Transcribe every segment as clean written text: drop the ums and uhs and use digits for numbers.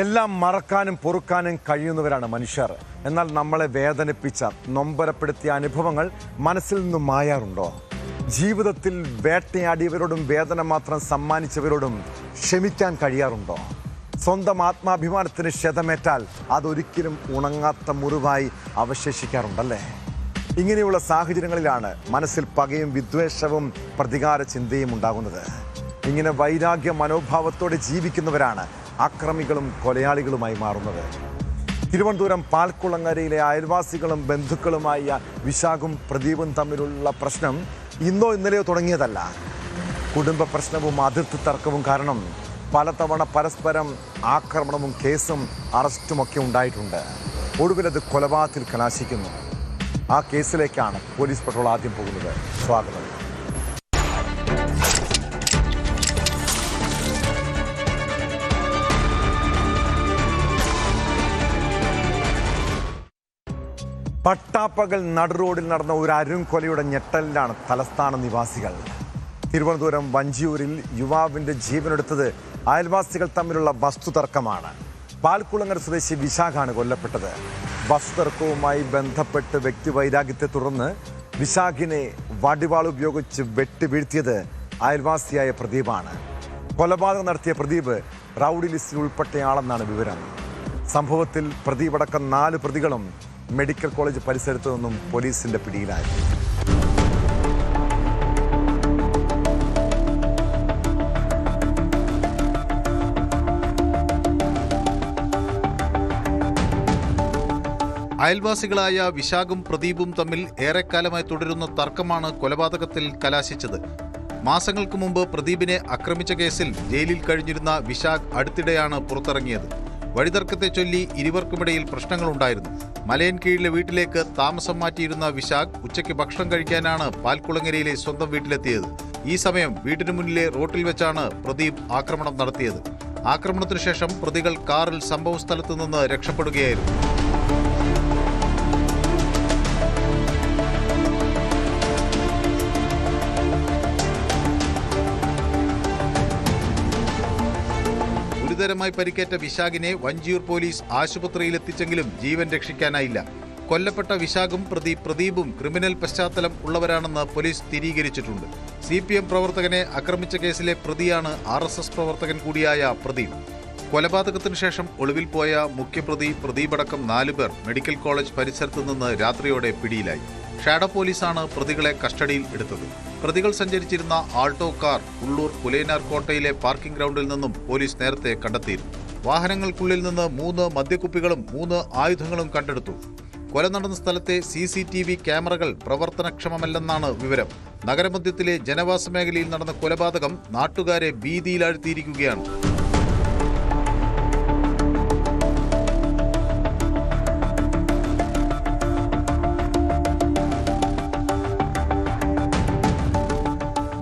എല്ലാം മറക്കാനും പൊറുക്കാനും കഴിയുന്നവരാണ് മനുഷ്യർ. എന്നാൽ നമ്മളെ വേദനിപ്പിച്ച, നൊമ്പരപ്പെടുത്തിയ അനുഭവങ്ങൾ മനസ്സിൽ നിന്നും മായാറുണ്ടോ? ജീവിതത്തിൽ വേട്ടയാടിയവരോടും വേദന മാത്രം സമ്മാനിച്ചവരോടും ക്ഷമിക്കാൻ കഴിയാറുണ്ടോ? സ്വന്തം ആത്മാഭിമാനത്തിന് ക്ഷതമേറ്റാൽ അതൊരിക്കലും ഉണങ്ങാത്ത മുറിവായി അവശേഷിക്കാറുണ്ടല്ലേ? ഇങ്ങനെയുള്ള സാഹചര്യങ്ങളിലാണ് മനസ്സിൽ പകയും വിദ്വേഷവും പ്രതികാര ചിന്തയും ഉണ്ടാകുന്നത്. ഇങ്ങനെ വൈരാഗ്യ മനോഭാവത്തോടെ ജീവിക്കുന്നവരാണ് അക്രമികളും കൊലയാളികളുമായി മാറുന്നത്. തിരുവനന്തപുരം പാൽക്കുളങ്ങരയിലെ അയൽവാസികളും ബന്ധുക്കളുമായ വിശാഖും പ്രദീപും തമ്മിലുള്ള പ്രശ്നം ഇന്നോ ഇന്നലെയോ തുടങ്ങിയതല്ല. കുടുംബ പ്രശ്നവും അതിർത്തി തർക്കവും കാരണം പലതവണ പരസ്പരം ആക്രമണവും കേസും അറസ്റ്റുമൊക്കെ ഉണ്ടായിട്ടുണ്ട്. ഒടുവിലത് കൊലപാതകത്തിൽ കലാശിക്കുന്നു. ആ കേസിലേക്കാണ് പോലീസ് പട്രോൾ ആദ്യം പോകുന്നത്. സ്വാഗതം. പട്ടാപ്പകൽ നടുറോഡിൽ നടന്ന ഒരു അരുംകൊലയുടെ ഞെട്ടലിലാണ് തലസ്ഥാന നിവാസികൾ. തിരുവനന്തപുരം വഞ്ചിയൂരിൽ യുവാവിന്റെ ജീവനെടുത്തത് അയൽവാസികൾ തമ്മിലുള്ള വസ്തുതർക്കമാണ്. പാൽക്കുളങ്ങര സ്വദേശി വിശാഖാണ് കൊല്ലപ്പെട്ടത്. വസ്തുതർക്കവുമായി ബന്ധപ്പെട്ട് വ്യക്തിവൈരാഗ്യത്തെ തുടർന്ന് വിശാഖിനെ വടിവാൾ ഉപയോഗിച്ച് വെട്ടി വീഴ്ത്തിയത് അയൽവാസിയായ പ്രദീപാണ്. കൊലപാതകം നടത്തിയ പ്രദീപ് റൗഡി ലിസ്റ്റിൽ ഉൾപ്പെട്ടയാളെന്നാണ് വിവരം. സംഭവത്തിൽ പ്രദീപടക്കം 4 പ്രതികളും മെഡിക്കൽ കോളേജ് പരിസരത്തു നിന്നും പോലീസിന്റെ പിടിയിലായി. അയൽവാസികളായ വിശാഖും പ്രദീപും തമ്മിൽ ഏറെക്കാലമായി തുടരുന്ന തർക്കമാണ് കൊലപാതകത്തിൽ കലാശിച്ചത്. മാസങ്ങൾക്ക് മുമ്പ് പ്രദീപിനെ ആക്രമിച്ച കേസിൽ ജയിലിൽ കഴിഞ്ഞിരുന്ന വിശാഖ് അടുത്തിടെയാണ് പുറത്തിറങ്ങിയത്. വഴിതർക്കത്തെ ചൊല്ലി ഇരുവർക്കുമിടയിൽ പ്രശ്നങ്ങളുണ്ടായിരുന്നു. മലയൻകീഴിലെ വീട്ടിലേക്ക് താമസം മാറ്റിയിരുന്ന വിശാഖ് ഉച്ചയ്ക്ക് ഭക്ഷണം കഴിക്കാനാണ് പാൽക്കുളങ്ങരയിലെ സ്വന്തം വീട്ടിലെത്തിയത്. ഈ സമയം വീട്ടിനു മുന്നിലെ റോട്ടിൽ വെച്ചാണ് പ്രദീപ് ആക്രമണം നടത്തിയത്. ആക്രമണത്തിനു ശേഷം പ്രതികൾ കാറിൽ സംഭവസ്ഥലത്തു നിന്ന് രക്ഷപ്പെടുകയായിരുന്നു. ഗുരുതരമായി പരിക്കേറ്റ വിശാഖിനെ വഞ്ചിയൂർ പോലീസ് ആശുപത്രിയിൽ എത്തിച്ചെങ്കിലും ജീവൻ രക്ഷിക്കാനായില്ല. കൊല്ലപ്പെട്ട വിശാഖും പ്രദീപും ക്രിമിനൽ പശ്ചാത്തലം ഉള്ളവരാണെന്ന് പോലീസ് സ്ഥിരീകരിച്ചിട്ടുണ്ട്. CPM പ്രവർത്തകനെ ആക്രമിച്ച കേസിലെ പ്രതിയാണ് RSS പ്രവർത്തകൻ കൂടിയായ പ്രദീപ്. കൊലപാതകത്തിനു ശേഷം ഒളിവിൽ പോയ മുഖ്യപ്രതി പ്രദീപടക്കം 4 പേർ മെഡിക്കൽ കോളേജ് പരിസരത്ത് നിന്ന് രാത്രിയോടെ പിടിയിലായി. ഷാഡോ പോലീസാണ് പ്രതികളെ കസ്റ്റഡിയിൽ എടുത്തത്. പ്രതികൾ സഞ്ചരിച്ചിരുന്ന ആൾട്ടോ കാർ ഉള്ളൂർ പുലേനാർ കോട്ടയിലെ പാർക്കിംഗ് ഗ്രൗണ്ടിൽ നിന്നും പോലീസ് നേരത്തെ കണ്ടെത്തിയിരുന്നു. വാഹനങ്ങൾക്കുള്ളിൽ നിന്ന് 3 മദ്യക്കുപ്പികളും 3 ആയുധങ്ങളും കണ്ടെടുത്തു. കൊല നടന്ന സ്ഥലത്തെ CCTV ക്യാമറകൾ പ്രവർത്തനക്ഷമമല്ലെന്നാണ് വിവരം. നഗരമധ്യത്തിലെ ജനവാസ മേഖലയിൽ നടന്ന കൊലപാതകം നാട്ടുകാരെ ഭീതിയിലാഴ്ത്തിയിരിക്കുകയാണ്.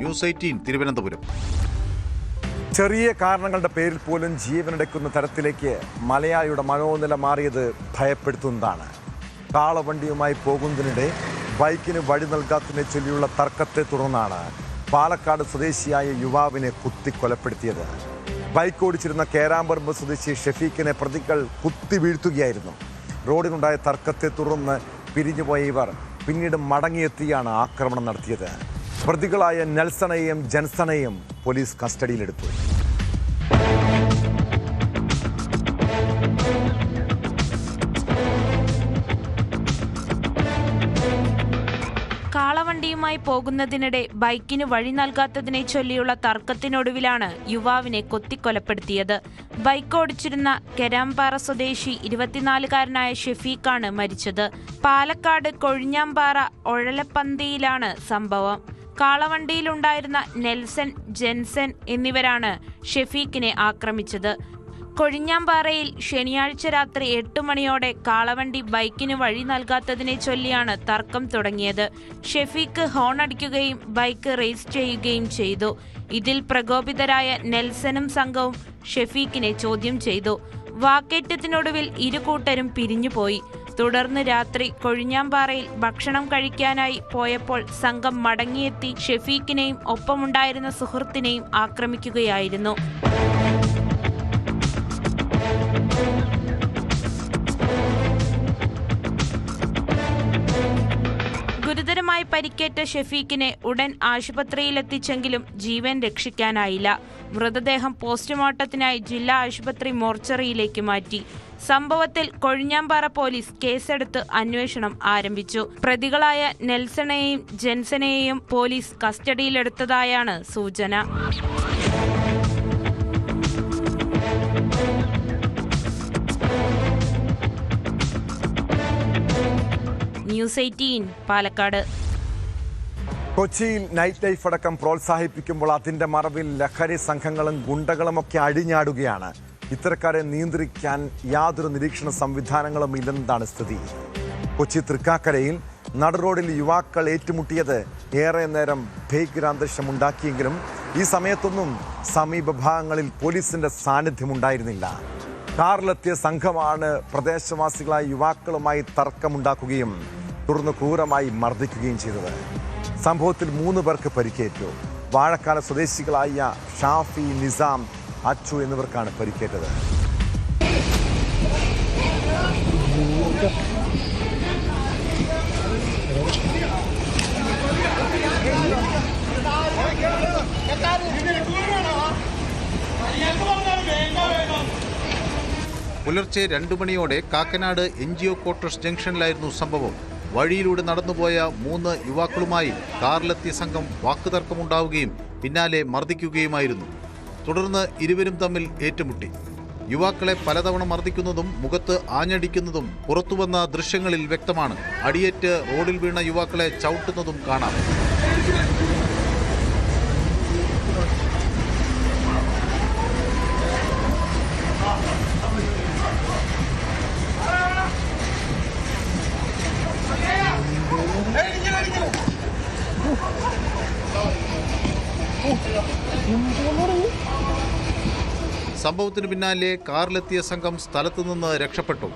ന്യൂസ് 18 തിരുവനന്തപുരം. ചെറിയ കാരണങ്ങളുടെ പേരിൽ പോലും ജീവനെടുക്കുന്ന തരത്തിലേക്ക് മലയാളിയുടെ മനോനില മാറിയത് ഭയപ്പെടുത്തുന്നതാണ്. കാളവണ്ടിയുമായി പോകുന്നതിനിടെ ബൈക്കിന് വഴി നൽകാത്തതിനെ ചൊല്ലിയുള്ള തർക്കത്തെ തുടർന്നാണ് പാലക്കാട് സ്വദേശിയായ യുവാവിനെ കുത്തിക്കൊലപ്പെടുത്തിയത്. ബൈക്ക് ഓടിച്ചിരുന്ന കേരാമ്പറമ്പ് സ്വദേശി ഷെഫീഖിനെ പ്രതികൾ കുത്തി വീഴ്ത്തുകയായിരുന്നു. റോഡിനുണ്ടായ തർക്കത്തെ തുടർന്ന് പിരിഞ്ഞുപോയ ഇവർ പിന്നീട് മടങ്ങിയെത്തിയാണ് ആക്രമണം നടത്തിയത്. പ്രതികളായ നെൽസണെയും ജൻസണെയും പോലീസ് കസ്റ്റഡിയിലെടുത്തു. കാളവണ്ടിയുമായി പോകുന്നതിനിടെ ബൈക്കിന് വഴി നൽകാത്തതിനെ ചൊല്ലിയുള്ള തർക്കത്തിനൊടുവിലാണ് യുവാവിനെ കൊത്തിക്കൊലപ്പെടുത്തിയത്. ബൈക്ക് ഓടിച്ചിരുന്ന കെരാമ്പാറ സ്വദേശി 24-കാരനായ ഷെഫീഖാണ് മരിച്ചത്. പാലക്കാട് കൊഴിഞ്ഞാമ്പാറ ഒഴലപ്പന്തിയിലാണ് സംഭവം. കാളവണ്ടിയിലുണ്ടായിരുന്ന നെൽസൺ, ജെൻസൺ എന്നിവരാണ് ഷെഫീഖിനെ ആക്രമിച്ചത്. കൊഴിഞ്ഞാമ്പാറയിൽ ശനിയാഴ്ച രാത്രി 8 മണിയോടെ കാളവണ്ടി ബൈക്കിന് വഴി നൽകാത്തതിനെ ചൊല്ലിയാണ് തർക്കം തുടങ്ങിയത്. ഷെഫീഖ് ഹോൺ അടിക്കുകയും ബൈക്ക് റേസ് ചെയ്യുകയും ചെയ്തു. ഇതിൽ പ്രകോപിതരായ നെൽസനും സംഘവും ഷെഫീഖിനെ ചോദ്യം ചെയ്തു. വാക്കേറ്റത്തിനൊടുവിൽ ഇരുകൂട്ടരും പിരിഞ്ഞുപോയി. തുടർന്ന് രാത്രി കൊഴിഞ്ഞാമ്പാറയിൽ ഭക്ഷണം കഴിക്കാനായി പോയപ്പോൾ സംഘം മടങ്ങിയെത്തി ഷെഫീഖിനെയും ഒപ്പമുണ്ടായിരുന്ന സുഹൃത്തിനെയും ആക്രമിക്കുകയായിരുന്നു. ഗുരുതരമായി പരിക്കേറ്റ ഷെഫീഖിനെ ഉടൻ ആശുപത്രിയിലെത്തിച്ചെങ്കിലും ജീവൻ രക്ഷിക്കാനായില്ല. മൃതദേഹം പോസ്റ്റ്മോർട്ടത്തിനായി ജില്ലാ ആശുപത്രി മോർച്ചറിയിലേക്ക് മാറ്റി. സംഭവത്തിൽ കൊഴിഞ്ഞാമ്പാറ പോലീസ് കേസെടുത്ത് അന്വേഷണം ആരംഭിച്ചു. പ്രതികളായ നെൽസണെയും ജെൻസനെയും പോലീസ് കസ്റ്റഡിയിലെടുത്തതായാണ് സൂചന. ന്യൂസ് 18 പാലക്കാട്. കൊച്ചിയിൽ നൈറ്റ് ലൈഫ് അടക്കം പ്രോത്സാഹിപ്പിക്കുമ്പോൾ അതിന്റെ മറവിൽ ലഹരി സംഘങ്ങളും ഗുണ്ടകളുമൊക്കെ അഴിഞ്ഞാടുകയാണ്. ഇത്തരക്കാരെ നിയന്ത്രിക്കാൻ യാതൊരു നിരീക്ഷണ സംവിധാനങ്ങളും ഇല്ലെന്നതാണ് സ്ഥിതി. കൊച്ചി തൃക്കാക്കരയിൽ നടുറോഡിൽ യുവാക്കൾ ഏറ്റുമുട്ടിയത് ഏറെ നേരം ഭീകരാന്തരീക്ഷമുണ്ടാക്കിയെങ്കിലും ഈ സമയത്തൊന്നും സമീപ ഭാഗങ്ങളിൽ പോലീസിന്റെ സാന്നിധ്യമുണ്ടായിരുന്നില്ല. കാറിലെത്തിയ സംഘമാണ് പ്രദേശവാസികളായ യുവാക്കളുമായി തർക്കമുണ്ടാക്കുകയും തുടർന്ന് ക്രൂരമായി മർദ്ദിക്കുകയും ചെയ്തത്. സംഭവത്തിൽ 3 പേർക്ക് പരിക്കേറ്റു. വാഴക്കാല സ്വദേശികളായ ഷാഫി, നിസാം, അച്ചു എന്നിവർക്കാണ് പരിക്കേറ്റത്. പുലർച്ചെ 2 മണിയോടെ കാക്കനാട് NGO ക്വാർട്ടേഴ്സ് ജംഗ്ഷനിലായിരുന്നു സംഭവം. വഴിയിലൂടെ നടന്നുപോയ 3 യുവാക്കളുമായി കാറിലെത്തിയ സംഘം വാക്കുതർക്കമുണ്ടാവുകയും പിന്നാലെ മർദ്ദിക്കുകയുമായിരുന്നു. തുടർന്ന് ഇരുവരും തമ്മിൽ ഏറ്റുമുട്ടി. യുവാക്കളെ പലതവണ മർദ്ദിക്കുന്നതും മുഖത്ത് ആഞ്ഞടിക്കുന്നതും പുറത്തുവന്ന ദൃശ്യങ്ങളിൽ വ്യക്തമാണ്. അടിയേറ്റ് റോഡിൽ വീണ യുവാക്കളെ ചവിട്ടുന്നതും കാണാം. സംഭവത്തിനു പിന്നാലെ കാറിലെത്തിയ സംഘം സ്ഥലത്തു നിന്ന് രക്ഷപ്പെട്ടു.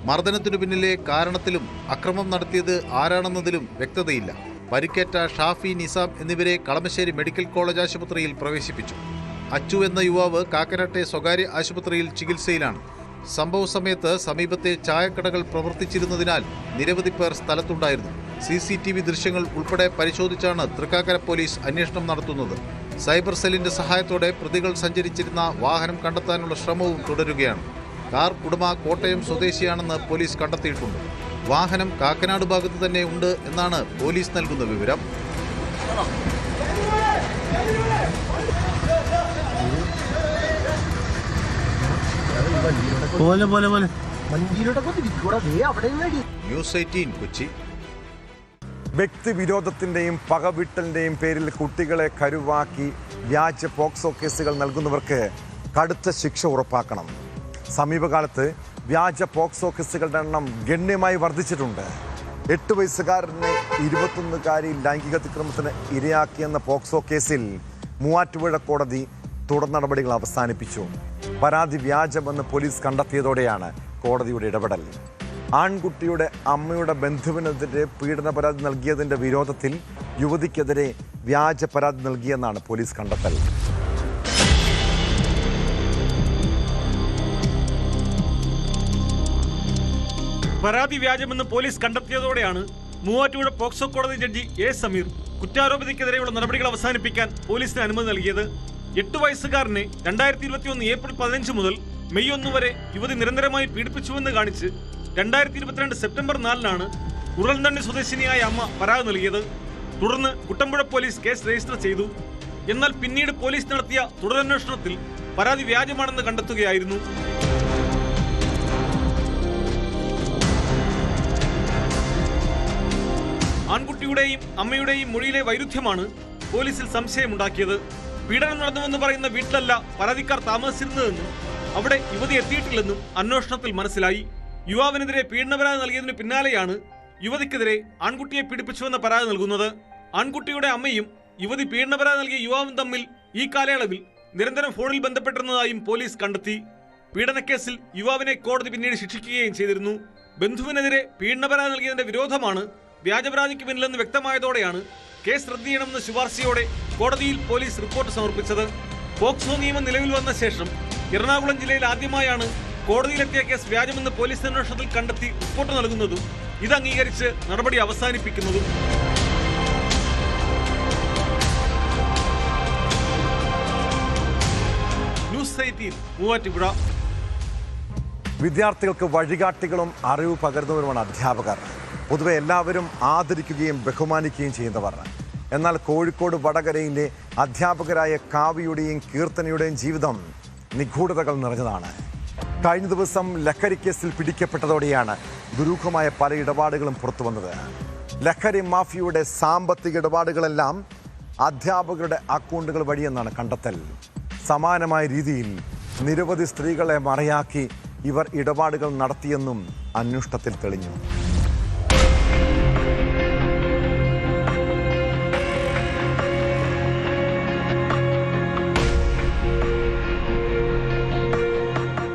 മർദ്ദനത്തിനു പിന്നിലെ കാരണത്തിലും അക്രമം നടത്തിയത് ആരാണെന്നതിലും വ്യക്തതയില്ല. പരിക്കേറ്റ ഷാഫി, നിസാം എന്നിവരെ കളമശ്ശേരി മെഡിക്കൽ കോളേജ് ആശുപത്രിയിൽ പ്രവേശിപ്പിച്ചു. അച്ചു എന്ന യുവാവ് കാക്കനാട്ടെ സ്വകാര്യ ആശുപത്രിയിൽ ചികിത്സയിലാണ്. സംഭവ സമയത്ത് സമീപത്തെ ചായക്കടകൾ പ്രവർത്തിച്ചിരുന്നതിനാൽ നിരവധി പേർ സ്ഥലത്തുണ്ടായിരുന്നു. CCTV ദൃശ്യങ്ങൾ ഉൾപ്പെടെ പരിശോധിച്ചാണ് തൃക്കാക്കര പോലീസ് അന്വേഷണം നടത്തുന്നത്. സൈബർ സെല്ലിന്റെ സഹായത്തോടെ പ്രതികൾ സഞ്ചരിച്ചിരുന്ന വാഹനം കണ്ടെത്താനുള്ള ശ്രമവും തുടരുകയാണ്. കാർ ഉടമ കോട്ടയം സ്വദേശിയാണെന്ന് പോലീസ് കണ്ടെത്തിയിട്ടുണ്ട്. വാഹനം കാക്കനാട് ഭാഗത്ത് തന്നെ ഉണ്ട് എന്നാണ് പോലീസ് നൽകുന്ന വിവരം. ന്യൂസ് 18 കൊച്ചി. വ്യക്തിവിരോധത്തിന്റെയും പകവിട്ടലിന്റെയും പേരിൽ കുട്ടികളെ കരുവാക്കി വ്യാജ പോക്സോ കേസുകൾ നൽകുന്നവർക്ക് കടുത്ത ശിക്ഷ ഉറപ്പാക്കണം. സമീപകാലത്ത് വ്യാജ പോക്സോ കേസുകളുടെ എണ്ണം ഗണ്യമായി വർദ്ധിച്ചിട്ടുണ്ട്. 8 വയസ്സുകാരനെ 21കാരി ലൈംഗിക അതിക്രമത്തിന് ഇരയാക്കിയെന്ന പോക്സോ കേസിൽ മൂവാറ്റുപുഴ കോടതി തുടർ നടപടികൾ അവസാനിപ്പിച്ചു. പരാതി വ്യാജമെന്ന് പോലീസ് കണ്ടെത്തിയതോടെയാണ് കോടതിയുടെ ഇടപെടൽ. ആൺകുട്ടിയുടെ അമ്മയുടെ ബന്ധുവിനെതിരെ പീഡന പരാതി നൽകിയതിന്റെ വിരോധത്തിൽ യുവതിക്കെതിരെ വ്യാജ പരാതി നൽകിയെന്നാണ് പോലീസ് കണ്ടെത്തൽ. പരാതി വ്യാജമെന്ന് പോലീസ് കണ്ടെത്തിയതോടെയാണ് മൂവാറ്റുപുഴ പോക്സോ കോടതി ജഡ്ജി A. സമീർ കുറ്റാരോപിതയ്ക്കെതിരെയുള്ള നടപടികൾ അവസാനിപ്പിക്കാൻ പോലീസിന് അനുമതി നൽകിയത്. 8 വയസ്സുകാരനെ 2021 ഏപ്രിൽ 15 മുതൽ മെയ് 1 വരെ യുവതി നിരന്തരമായി പീഡിപ്പിച്ചുവെന്ന് കാണിച്ച് 2022 സെപ്റ്റംബർ 4-നാണ് ഉരുളൻതണ്ണി സ്വദേശിനിയായ അമ്മ പരാതി നൽകിയത്. തുടർന്ന് കുട്ടമ്പുഴ പോലീസ് കേസ് രജിസ്റ്റർ ചെയ്തു. എന്നാൽ പിന്നീട് പോലീസ് നടത്തിയ തുടരന്വേഷണത്തിൽ പരാതി വ്യാജമാണെന്ന് കണ്ടെത്തുകയായിരുന്നു. ആൺകുട്ടിയുടെയും അമ്മയുടെയും മൊഴിയിലെ വൈരുദ്ധ്യമാണ് പോലീസിൽ സംശയമുണ്ടാക്കിയത്. പീഡനം നടന്നുവെന്ന് പറയുന്ന വീട്ടിലല്ല പരാതിക്കാർ താമസിച്ചിരുന്നതെന്നും അവിടെ യുവതി എത്തിയിട്ടില്ലെന്നും അന്വേഷണത്തിൽ മനസ്സിലായി. യുവാവിനെതിരെ പീഡന പരാതി നൽകിയതിനു പിന്നാലെയാണ് യുവതിക്കെതിരെ ആൺകുട്ടിയെ പീഡിപ്പിച്ചുവെന്ന പരാതി നൽകുന്നത്. ആൺകുട്ടിയുടെ അമ്മയും യുവതി പീഡന പരാതി നൽകിയ യുവാവും തമ്മിൽ ഈ കാലയളവിൽ നിരന്തരം ഫോണിൽ ബന്ധപ്പെട്ടിരുന്നതായും പോലീസ് കണ്ടെത്തി. പീഡനക്കേസിൽ യുവാവിനെ കോടതി പിന്നീട് ശിക്ഷിക്കുകയും ചെയ്തിരുന്നു. ബന്ധുവിനെതിരെ പീഡന പരാതി നൽകിയതിന്റെ വിരോധമാണ് വ്യാജപരാതിക്ക് പിന്നിലെന്ന് വ്യക്തമായതോടെയാണ് കേസ് റദ്ദ് ചെയ്യണമെന്ന ശുപാർശയോടെ കോടതിയിൽ പോലീസ് റിപ്പോർട്ട് സമർപ്പിച്ചത്. പോക്സോ നിയമം നിലവിൽ വന്ന ശേഷം എറണാകുളം ജില്ലയിൽ ആദ്യമായാണ് കോടതിയിലെത്തിയ കേസ് വ്യാജമെന്ന് പോലീസ് അന്വേഷണത്തിൽ കണ്ടെത്തി റിപ്പോർട്ട് നൽകുന്നതും ഇത് അംഗീകരിച്ച് നടപടി അവസാനിപ്പിക്കുന്നതും. ന്യൂസ് 18 മൂവാറ്റുപുഴ. വിദ്യാർത്ഥികൾക്ക് വഴികാട്ടികളും അറിവ് പകരുന്നവരുമാണ് അധ്യാപകർ. പൊതുവെ എല്ലാവരും ആദരിക്കുകയും ബഹുമാനിക്കുകയും ചെയ്യുന്നവർ. എന്നാൽ കോഴിക്കോട് വടകരയിലെ അധ്യാപകരായ കാവ്യയുടെയും കീർത്തനയുടെയും ജീവിതം നിഗൂഢതകൾ നിറഞ്ഞതാണ്. കഴിഞ്ഞ ദിവസം ലഹരി കേസിൽ പിടിക്കപ്പെട്ടതോടെയാണ് ദുരൂഹമായ പല ഇടപാടുകളും പുറത്തു വന്നത്. ലഹരി മാഫിയയുടെ സാമ്പത്തിക ഇടപാടുകളെല്ലാം അധ്യാപകരുടെ അക്കൗണ്ടുകൾ വഴിയെന്നാണ് കണ്ടെത്തൽ. സമാനമായ രീതിയിൽ നിരവധി സ്ത്രീകളെ മറയാക്കി ഇവർ ഇടപാടുകൾ നടത്തിയെന്നും അന്വേഷണത്തിൽ തെളിഞ്ഞു.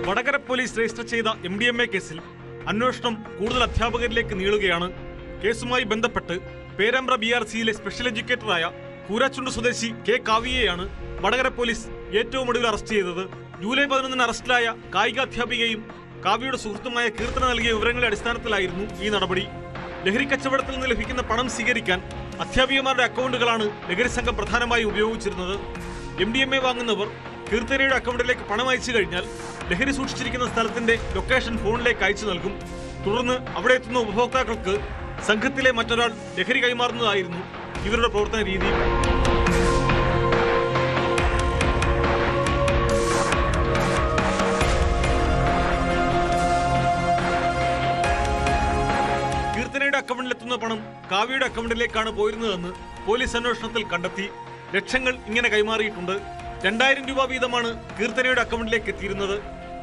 വടകര പോലീസ് രജിസ്റ്റർ ചെയ്ത MDMA കേസിൽ അന്വേഷണം കൂടുതൽ അധ്യാപകരിലേക്ക് നീളുകയാണ്. കേസുമായി ബന്ധപ്പെട്ട് പേരാമ്പ്ര BRCയിലെ സ്പെഷ്യൽ എഡ്യൂക്കേറ്ററായ കൂരാച്ചുണ്ട് സ്വദേശി K കാവ്യയെയാണ് വടകര പോലീസ് ഏറ്റവും ഒടുവിൽ അറസ്റ്റ് ചെയ്തത്. ജൂലൈ 11 അറസ്റ്റിലായ കായിക അധ്യാപികയും കാവ്യയുടെ സുഹൃത്തുമായ കീർത്തന നൽകിയ വിവരങ്ങളുടെ അടിസ്ഥാനത്തിലായിരുന്നു ഈ നടപടി. ലഹരി കച്ചവടത്തിൽ നിന്ന് ലഭിക്കുന്ന പണം സ്വീകരിക്കാൻ അധ്യാപികമാരുടെ അക്കൗണ്ടുകളാണ് ലഹരി സംഘം പ്രധാനമായും ഉപയോഗിച്ചിരുന്നത്. MDMA വാങ്ങുന്നവർ കീർത്തനയുടെ അക്കൗണ്ടിലേക്ക് പണം അയച്ചു കഴിഞ്ഞാൽ ലഹരി സൂക്ഷിച്ചിരിക്കുന്ന സ്ഥലത്തിന്റെ ലൊക്കേഷൻ ഫോണിലേക്ക് അയച്ചു നൽകും. തുടർന്ന് അവിടെ എത്തുന്ന ഉപഭോക്താക്കൾക്ക് സംഘത്തിലെ മറ്റൊരാൾ ലഹരി കൈമാറുന്നതായിരുന്നു ഇവരുടെ പ്രവർത്തന രീതി. കീർത്തനയുടെ അക്കൗണ്ടിലെത്തുന്ന പണം കാവ്യയുടെ അക്കൗണ്ടിലേക്കാണ് പോയിരുന്നതെന്ന് പോലീസ് അന്വേഷണത്തിൽ കണ്ടെത്തി. ലക്ഷങ്ങൾ ഇങ്ങനെ കൈമാറിയിട്ടുണ്ട്. 2000 രൂപ വീതമാണ് കീർത്തനയുടെ അക്കൗണ്ടിലേക്ക് എത്തിയിരുന്നത്.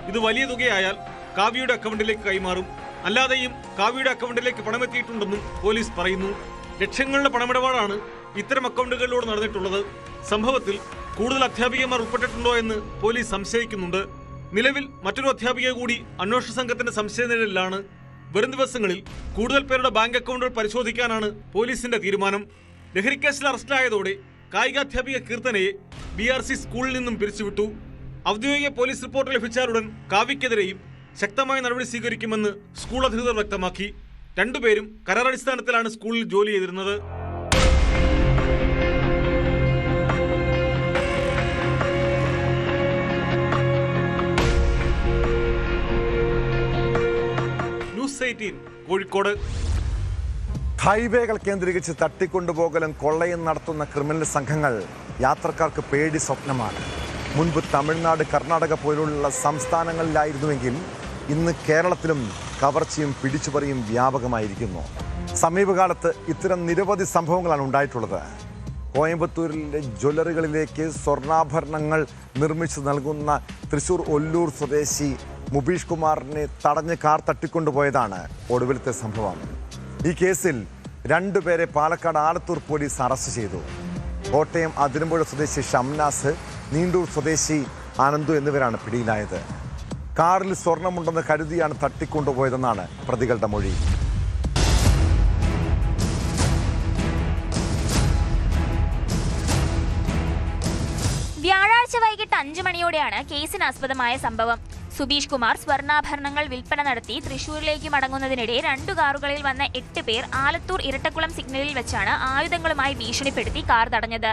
ഇത് വലിയ തുകയായാൽ കാവ്യയുടെ അക്കൗണ്ടിലേക്ക് കൈമാറും. അല്ലാതെയും കാവ്യയുടെ അക്കൗണ്ടിലേക്ക് പണമെത്തിയിട്ടുണ്ടെന്നും പോലീസ് പറയുന്നു. ലക്ഷങ്ങളുടെ പണമിടപാടാണ് ഇത്തരം അക്കൗണ്ടുകളിലൂടെ നടന്നിട്ടുള്ളത്. സംഭവത്തിൽ കൂടുതൽ അധ്യാപികമാർ ഉൾപ്പെട്ടിട്ടുണ്ടോ എന്ന് പോലീസ് സംശയിക്കുന്നുണ്ട്. നിലവിൽ മറ്റൊരു അധ്യാപിക കൂടി അന്വേഷണ സംഘത്തിന്റെ സംശയനിഴലിലാണ്. വരും ദിവസങ്ങളിൽ കൂടുതൽ പേരുടെ ബാങ്ക് അക്കൗണ്ടുകൾ പരിശോധിക്കാനാണ് പോലീസിന്റെ തീരുമാനം. ലഹരിക്കേസിൽ അറസ്റ്റിലായതോടെ കായികാധ്യാപിക കീർത്തനയെ BRC സ്കൂളിൽ നിന്നും പിരിച്ചുവിട്ടു. ഔദ്യോഗിക പോലീസ് റിപ്പോർട്ട് ലഭിച്ചാലുടൻ കാവ്യക്കെതിരെയും ശക്തമായ നടപടി സ്വീകരിക്കുമെന്ന് സ്കൂൾ അധികൃതർ വ്യക്തമാക്കി. രണ്ടുപേരും കരാറടിസ്ഥാനത്തിലാണ് സ്കൂളിൽ ജോലി ചെയ്തിരുന്നത്. ന്യൂസ് 18 കോഴിക്കോട്. ഹൈവേകൾ കേന്ദ്രീകരിച്ച് തട്ടിക്കൊണ്ടുപോകലും കൊള്ളയും നടത്തുന്ന ക്രിമിനൽ സംഘങ്ങൾ യാത്രക്കാർക്ക് പേടി സ്വപ്നമാണ്. മുൻപ് തമിഴ്നാട്, കർണാടക പോലുള്ള സംസ്ഥാനങ്ങളിലായിരുന്നുവെങ്കിൽ ഇന്ന് കേരളത്തിലും കവർച്ചയും പിടിച്ചുപറിയും വ്യാപകമായിരിക്കുന്നു. സമീപകാലത്ത് ഇത്തരം നിരവധി സംഭവങ്ങളാണ് ഉണ്ടായിട്ടുള്ളത്. കോയമ്പത്തൂരിലെ ജ്വല്ലറികളിലേക്ക് സ്വർണ്ണാഭരണങ്ങൾ നിർമ്മിച്ചു നൽകുന്ന തൃശൂർ ഒല്ലൂർ സ്വദേശി മുബീഷ് കുമാറിനെ തടഞ്ഞ് കാർ തട്ടിക്കൊണ്ടുപോയതാണ് ഒടുവിലത്തെ സംഭവം. ഈ കേസിൽ 2 പേരെ പാലക്കാട് ആലത്തൂർ പോലീസ് അറസ്റ്റ് ചെയ്തു. കോട്ടയം അതിരമ്പുഴ സ്വദേശി ഷംനാസ്, നീണ്ടൂർ സ്വദേശി ആനന്ദു എന്നിവരാണ് പിടിയിലായത്. കാറിൽ സ്വർണമുണ്ടെന്ന് കരുതിയാണ് തട്ടിക്കൊണ്ടുപോയതെന്നാണ് പ്രതികളുടെ മൊഴി. വ്യാഴാഴ്ച വൈകിട്ട് 5 മണിയോടെയാണ് കേസിനാസ്പദമായ സംഭവം. സുബീഷ് കുമാർ സ്വർണ്ണാഭരണങ്ങൾ വിൽപ്പന നടത്തി തൃശൂരിലേക്ക് മടങ്ങുന്നതിനിടെ 2 കാറുകളിൽ വന്ന 8 പേർ ആലത്തൂർ ഇരട്ടക്കുളം സിഗ്നലിൽ വെച്ചാണ് ആയുധങ്ങളുമായി ഭീഷണിപ്പെടുത്തി കാർ തടഞ്ഞത്.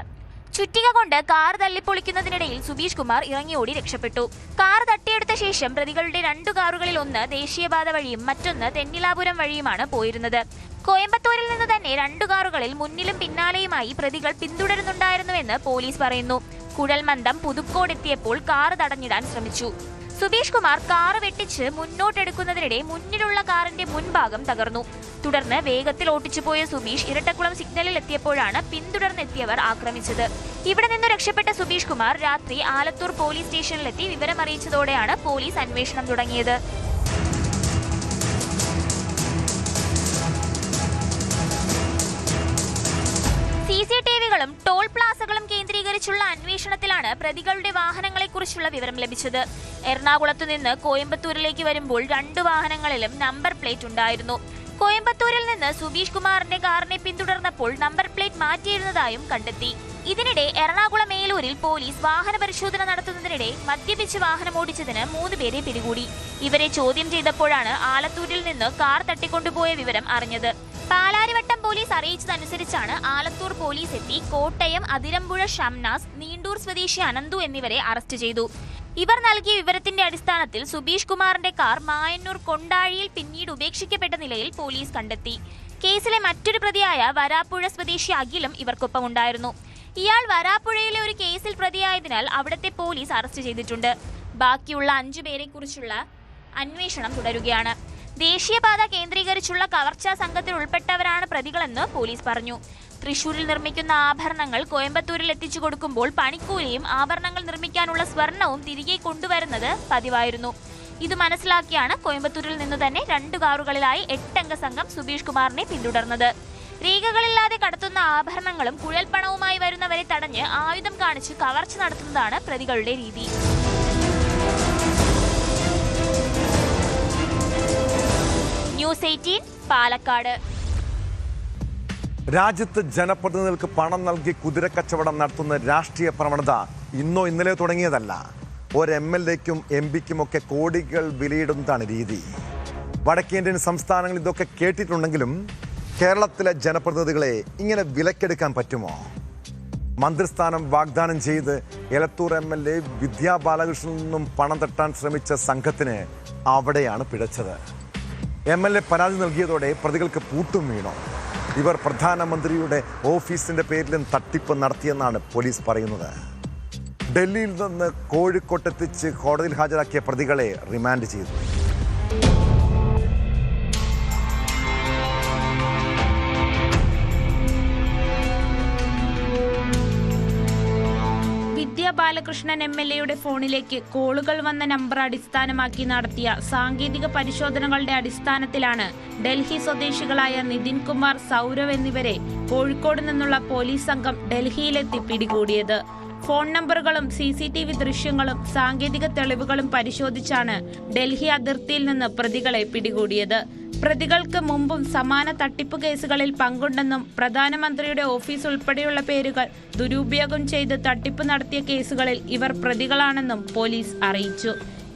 ചുറ്റിക കൊണ്ട് കാർ തല്ലിപ്പൊളിക്കുന്നതിനിടയിൽ സുബീഷ് കുമാർ ഇറങ്ങിയോടി രക്ഷപ്പെട്ടു. കാർ തട്ടിയെടുത്ത ശേഷം പ്രതികളുടെ 2 കാറുകളിൽ ഒന്ന് ദേശീയപാത വഴിയും മറ്റൊന്ന് തെന്നിലാപുരം വഴിയുമാണ് പോയിരുന്നത്. കോയമ്പത്തൂരിൽ നിന്ന് തന്നെ 2 കാറുകളിൽ മുന്നിലും പിന്നാലെയുമായി പ്രതികൾ പിന്തുടരുന്നുണ്ടായിരുന്നുവെന്ന് പോലീസ് പറയുന്നു. കുഴൽമന്ദം പുതുക്കോടെത്തിയപ്പോൾ കാർ തടഞ്ഞിടാൻ ശ്രമിച്ചു. സുബീഷ് കുമാർ കാർ വെട്ടിച്ച് മുന്നോട്ടെടുക്കുന്നതിനിടെ മുന്നിലുള്ള കാറിന്റെ മുൻഭാഗം തകർന്നു. തുടർന്ന് വേഗത്തിൽ ഓട്ടിച്ചുപോയ സുബീഷ് ഇരട്ടക്കുളം സിഗ്നലിൽ എത്തിയപ്പോഴാണ് പിന്തുടർന്നെത്തിയവർ ആക്രമിച്ചത്. ഇവിടെ നിന്ന് രക്ഷപ്പെട്ട സുബീഷ് കുമാർ രാത്രി ആലത്തൂർ പോലീസ് സ്റ്റേഷനിലെത്തി വിവരമറിയിച്ചതോടെയാണ് പോലീസ് അന്വേഷണം തുടങ്ങിയത്. CCTVകളും ടോൾ പ്ലാസകളും കേന്ദ്രീകരിച്ചുള്ള അന്വേഷണത്തിലാണ് പ്രതികളുടെ വാഹനങ്ങളെക്കുറിച്ചുള്ള വിവരം ലഭിച്ചത്. എറണാകുളത്തു നിന്ന് കോയമ്പത്തൂരിലേക്ക് വരുമ്പോൾ 2 വാഹനങ്ങളിലും നമ്പർ പ്ലേറ്റ് ഉണ്ടായിരുന്നു. കോയമ്പത്തൂരിൽ നിന്ന് സുബീഷ് കുമാറിന്റെ കാറിനെ പിന്തുടർന്നപ്പോൾ നമ്പർ പ്ലേറ്റ് മാറ്റിയിരുന്നതായും കണ്ടെത്തി. ഇതിനിടെ എറണാകുളം മേലൂരിൽ പോലീസ് വാഹന പരിശോധന നടത്തുന്നതിനിടെ മദ്യപിച്ച് വാഹനം ഓടിച്ചതിന് 3 പേരെ പിടികൂടി. ഇവരെ ചോദ്യം ചെയ്തപ്പോഴാണ് ആലത്തൂരിൽ നിന്ന് കാർ തട്ടിക്കൊണ്ടുപോയ വിവരം അറിഞ്ഞത്. പാലാരിവട്ടം പോലീസ് അറിയിച്ചതനുസരിച്ചാണ് ആലത്തൂർ പോലീസ് എത്തി കോട്ടയം അതിരമ്പുഴ ഷംനാസ്, നീണ്ടൂർ സ്വദേശി അനന്തു എന്നിവരെ അറസ്റ്റ് ചെയ്തു. ഇവർ നൽകിയ വിവരത്തിന്റെ അടിസ്ഥാനത്തിൽ സുബീഷ് കുമാറിന്റെ കാർ മായന്നൂർ കൊണ്ടാഴിയിൽ പിന്നീട് ഉപേക്ഷിക്കപ്പെട്ട നിലയിൽ പോലീസ് കണ്ടെത്തി. കേസിലെ മറ്റൊരു പ്രതിയായ വരാപ്പുഴ സ്വദേശി അഖിലും ഇവർക്കൊപ്പം ഉണ്ടായിരുന്നു. ഇയാൾ വരാപ്പുഴയിലെ ഒരു കേസിൽ പ്രതിയായതിനാൽ അവിടുത്തെ പോലീസ് അറസ്റ്റ് ചെയ്തിട്ടുണ്ട്. ബാക്കിയുള്ള 5 പേരെ കുറിച്ചുള്ള അന്വേഷണം തുടരുകയാണ്. ദേശീയപാത കേന്ദ്രീകരിച്ചുള്ള കവർച്ചാ സംഘത്തിൽ ഉൾപ്പെട്ടവരാണ് പ്രതികളെന്ന് പോലീസ് പറഞ്ഞു. തൃശൂരിൽ നിർമ്മിക്കുന്ന ആഭരണങ്ങൾ കോയമ്പത്തൂരിൽ എത്തിച്ചു കൊടുക്കുമ്പോൾ പണിക്കൂലിയും ആഭരണങ്ങൾ നിർമ്മിക്കാനുള്ള സ്വർണവും തിരികെ കൊണ്ടുവരുന്നത് പതിവായിരുന്നു. ഇത് മനസ്സിലാക്കിയാണ് കോയമ്പത്തൂരിൽ നിന്ന് തന്നെ 2 കാറുകളിലായി 8 അംഗ സംഘം സുബീഷ് കുമാറിനെ പിന്തുടർന്നത്. രേഖകളില്ലാതെ കടത്തുന്ന ആഭരണങ്ങളും കുഴൽപ്പണവുമായി വരുന്നവരെ തടഞ്ഞ് ആയുധം കാണിച്ച് കവർച്ച നടത്തുന്നതാണ് പ്രതികളുടെ രീതി. ന്യൂസ് 18 പാലക്കാട്. രാജ്യത്ത് ജനപ്രതിനിധികൾക്ക് പണം നൽകി കുതിരക്കച്ചവടം നടത്തുന്ന രാഷ്ട്രീയ പ്രവണത ഇന്നോ ഇന്നലെ തുടങ്ങിയതല്ല. ഒരു MLA-ക്കും MP-ക്കുമൊക്കെ കോടികൾ വിലയിടുന്നതാണ് രീതി. വടക്കേന്ത്യൻ സംസ്ഥാനങ്ങളിൽ ഇതൊക്കെ കേട്ടിട്ടുണ്ടെങ്കിലും കേരളത്തിലെ ജനപ്രതിനിധികളെ ഇങ്ങനെ വിലക്കെടുക്കാൻ പറ്റുമോ? മന്ത്രിസ്ഥാനം വാഗ്ദാനം ചെയ്ത് എലത്തൂർ MLA വിദ്യാ ബാലകൃഷ്ണനിൽ നിന്നും പണം തട്ടാൻ ശ്രമിച്ച സംഘത്തിന് അവിടെയാണ് പിഴച്ചത്. MLA പരാതി നൽകിയതോടെ പ്രതികൾക്ക് പൂട്ടും വീണു. ഇവർ പ്രധാനമന്ത്രിയുടെ ഓഫീസിന്റെ പേരിലും തട്ടിപ്പ് നടത്തിയെന്നാണ് പോലീസ് പറയുന്നത്. ഡൽഹിയിൽ നിന്ന് കോഴിക്കോട്ടെത്തിച്ച് കോടതിയിൽ ഹാജരാക്കിയ പ്രതികളെ റിമാൻഡ് ചെയ്തു. ബാലകൃഷ്ണൻ MLA-യുടെ ഫോണിലേക്ക് കോളുകൾ വന്ന നമ്പർ അടിസ്ഥാനമാക്കി നടത്തിയ സാങ്കേതിക പരിശോധനകളുടെ അടിസ്ഥാനത്തിലാണ് ഡൽഹി സ്വദേശികളായ നിതിൻ കുമാർ, സൗരവ് എന്നിവരെ കോഴിക്കോട് നിന്നുള്ള പോലീസ് സംഘം ഡൽഹിയിലെത്തി പിടികൂടിയത്. ഫോൺ നമ്പറുകളും CCTV ദൃശ്യങ്ങളും സാങ്കേതിക തെളിവുകളും പരിശോധിച്ചാണ് ഡൽഹി അതിർത്തിയിൽ നിന്ന് പ്രതികളെ പിടികൂടിയത്. പ്രതികൾക്ക് മുമ്പും സമാന തട്ടിപ്പ് കേസുകളിൽ പങ്കുണ്ടെന്നും പ്രധാനമന്ത്രിയുടെ ഓഫീസ് ഉൾപ്പെടെയുള്ള പേരുകൾ ദുരുപയോഗം ചെയ്ത് തട്ടിപ്പ് നടത്തിയ കേസുകളിൽ ഇവർ പ്രതികളാണെന്നും പോലീസ് അറിയിച്ചു.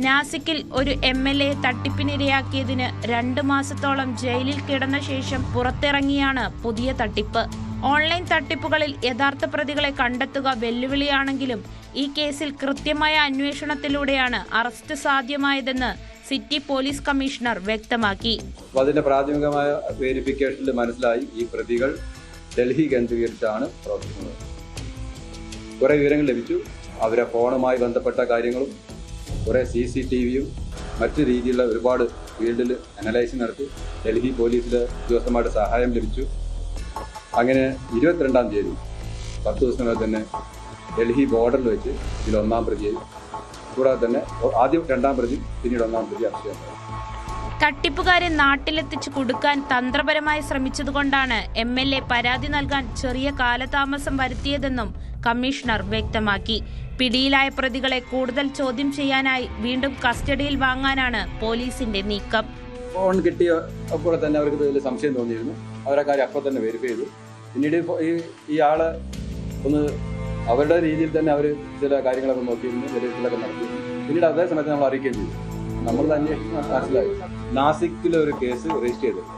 നാസിക്കിൽ ഒരു MLA തട്ടിപ്പിനിരയാക്കിയതിന് 2 മാസത്തോളം ജയിലിൽ കിടന്ന ശേഷം പുറത്തിറങ്ങിയാണ് പുതിയ തട്ടിപ്പ്. ഓൺലൈൻ തട്ടിപ്പുകളിൽ യഥാർത്ഥ പ്രതികളെ കണ്ടെത്തുക വെല്ലുവിളിയാണെങ്കിലും ഈ കേസിൽ കൃത്യമായ അന്വേഷണത്തിലൂടെയാണ് അറസ്റ്റ് സാധ്യമായതെന്ന് സിറ്റി പോലീസ് കമ്മീഷണർ വ്യക്തമാക്കി. അതിന്റെ പ്രാഥമികമായ വെരിഫിക്കേഷനിൽ മനസ്സിലായി ഈ പ്രതികൾ ഡൽഹി കേന്ദ്രീകരിച്ചാണ് പ്രവർത്തിക്കുന്നത്. കുറെ വിവരങ്ങൾ ലഭിച്ചു. അവരെ ഫോണുമായി ബന്ധപ്പെട്ട കാര്യങ്ങളും കുറെ CCTV-യും മറ്റു രീതിയിലുള്ള ഒരുപാട് ഫീൽഡിൽ അനലൈസിംഗ് നടത്തി. ഡൽഹി പോലീസിൽ ഉദ്യോഗസ്ഥന്മാരുടെ സഹായം ലഭിച്ചു. അങ്ങനെ 22-ാം തീയതി 10 ദിവസങ്ങളിൽ തന്നെ ഡൽഹി ബോർഡറിൽ വെച്ച് ഇതിൽ 1-ാം പ്രതിയായി, കൂടാതെ തന്നെ ആദ്യം 2-ാം പ്രതി, പിന്നീട് 1-ാം പ്രതി അറസ്റ്റ് ചെയ്തു. തട്ടിപ്പുകാരെ നാട്ടിലെത്തിച്ച് കൊടുക്കാൻ തന്ത്രപരമായി ശ്രമിച്ചതുകൊണ്ടാണ് MLA പരാതി നൽകാൻ ചെറിയ കാലതാമസം വരുത്തിയതെന്നും കമ്മീഷണർ വ്യക്തമാക്കി. പിടിയിലായ പ്രതികളെ കൂടുതൽ ചോദ്യം ചെയ്യാനായി വീണ്ടും കസ്റ്റഡിയിൽ വാങ്ങാനാണ് പോലീസിന്റെ നീക്കം. ഫോൺ കിട്ടിയ അപ്പോൾ തന്നെ അവർക്ക് ഇതിൽ സംശയം തോന്നിയിരുന്നു. അവരെ കാര്യം അപ്പോൾ തന്നെ വെരിഫൈ ചെയ്തു. പിന്നീട് ഈ ആളെ ഒന്ന് അവരുടെ രീതിയിൽ തന്നെ അവർ ചില കാര്യങ്ങളൊക്കെ നോക്കിയിരുന്നു, വിലയിരുത്തലൊക്കെ നടത്തി. പിന്നീട് അതേ സമയത്ത് നമ്മൾ അറിയിക്കുകയും ചെയ്തു. നമ്മളുടെ അന്വേഷണം മനസ്സിലായി. നാസിക്കിലെ ഒരു കേസ് രജിസ്റ്റർ ചെയ്തത്.